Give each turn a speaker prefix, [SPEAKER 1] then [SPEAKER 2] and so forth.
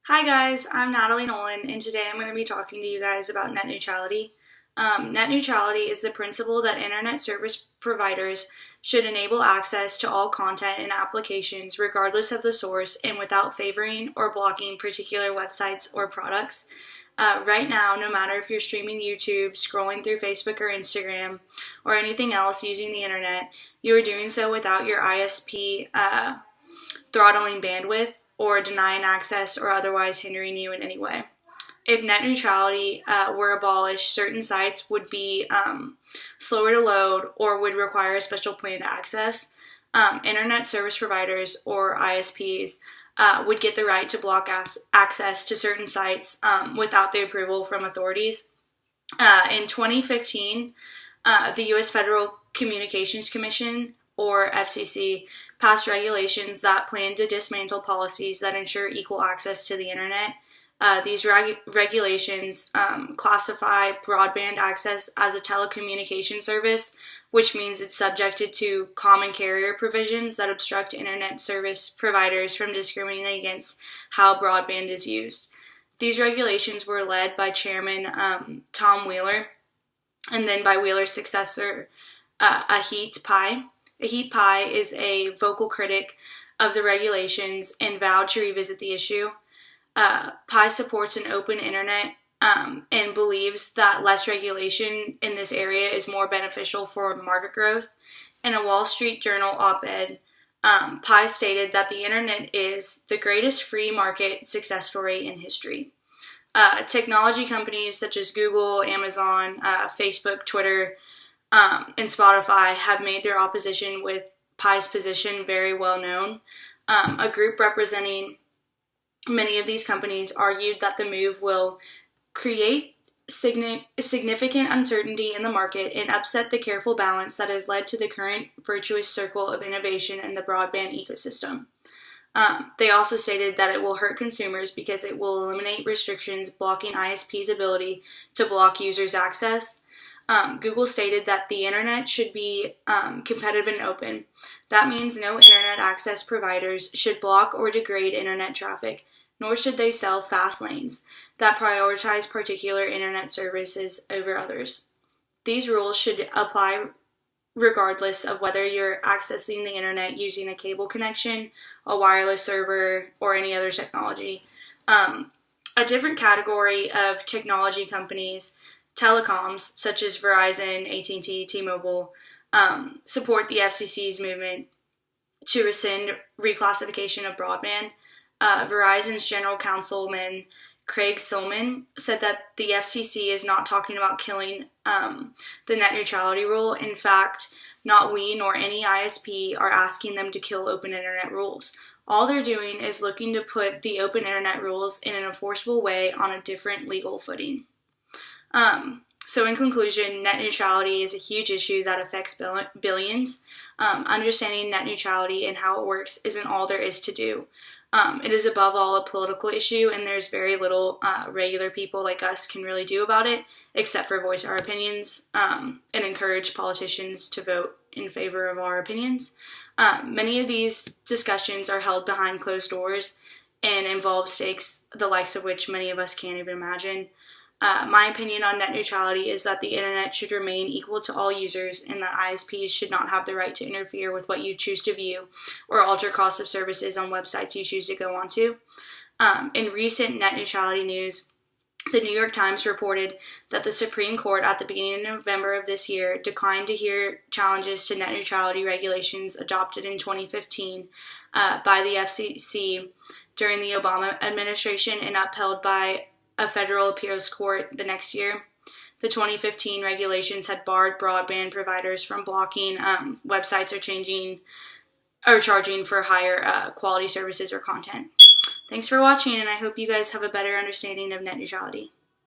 [SPEAKER 1] Hi guys, I'm Natalie Nolan, and today I'm going to be talking to you guys about net neutrality. Net neutrality is the principle that internet service providers should enable access to all content and applications regardless of the source and without favoring or blocking particular websites or products. Right now, no matter if you're streaming YouTube, scrolling through Facebook or Instagram, or anything else using the internet, you are doing so without your ISP throttling bandwidth or denying access or otherwise hindering you in any way. If net neutrality were abolished, certain sites would be slower to load or would require a special plan to access. Internet service providers or ISPs would get the right to block access to certain sites without the approval from authorities. In 2015, the U.S. Federal Communications Commission, or FCC, passed regulations that plan to dismantle policies that ensure equal access to the internet. These regulations classify broadband access as a telecommunication service, which means it's subjected to common carrier provisions that obstruct internet service providers from discriminating against how broadband is used. These regulations were led by Chairman Tom Wheeler, and then by Wheeler's successor, Ajit Pai. Ajit Pai is a vocal critic of the regulations and vowed to revisit the issue. Pai supports an open internet and believes that less regulation in this area is more beneficial for market growth. In a Wall Street Journal op-ed, Pai stated that the internet is the greatest free market success story in history. Technology companies such as Google, Amazon, Facebook, Twitter, and Spotify have made their opposition with Pai's position very well known. A group representing many of these companies argued that the move will create significant uncertainty in the market and upset the careful balance that has led to the current virtuous circle of innovation in the broadband ecosystem. They also stated that it will hurt consumers because it will eliminate restrictions blocking ISP's ability to block users' access. Google stated that the internet should be competitive and open. That means no internet access providers should block or degrade internet traffic, nor should they sell fast lanes that prioritize particular internet services over others. These rules should apply regardless of whether you're accessing the internet using a cable connection, a wireless server, or any other technology. A different category of technology companies, telecoms, such as Verizon, AT&T, T-Mobile, support the FCC's movement to rescind reclassification of broadband. Verizon's General Counsel,man Craig Silman, said that the FCC is not talking about killing the net neutrality rule. In fact, not we nor any ISP are asking them to kill open internet rules. All they're doing is looking to put the open internet rules in an enforceable way on a different legal footing. So in conclusion, net neutrality is a huge issue that affects billions. Understanding net neutrality and how it works isn't all there is to do. It is above all a political issue, and there's very little regular people like us can really do about it, except for voice our opinions and encourage politicians to vote in favor of our opinions. Many of these discussions are held behind closed doors and involve stakes the likes of which many of us can't even imagine. My opinion on net neutrality is that the internet should remain equal to all users and that ISPs should not have the right to interfere with what you choose to view or alter costs of services on websites you choose to go onto. In recent net neutrality news, the New York Times reported that the Supreme Court at the beginning of November of this year declined to hear challenges to net neutrality regulations adopted in 2015 by the FCC during the Obama administration and upheld by a federal appeals court the next year. The 2015 regulations had barred broadband providers from blocking websites or charging for higher quality services or content. Thanks for watching, and I hope you guys have a better understanding of net neutrality.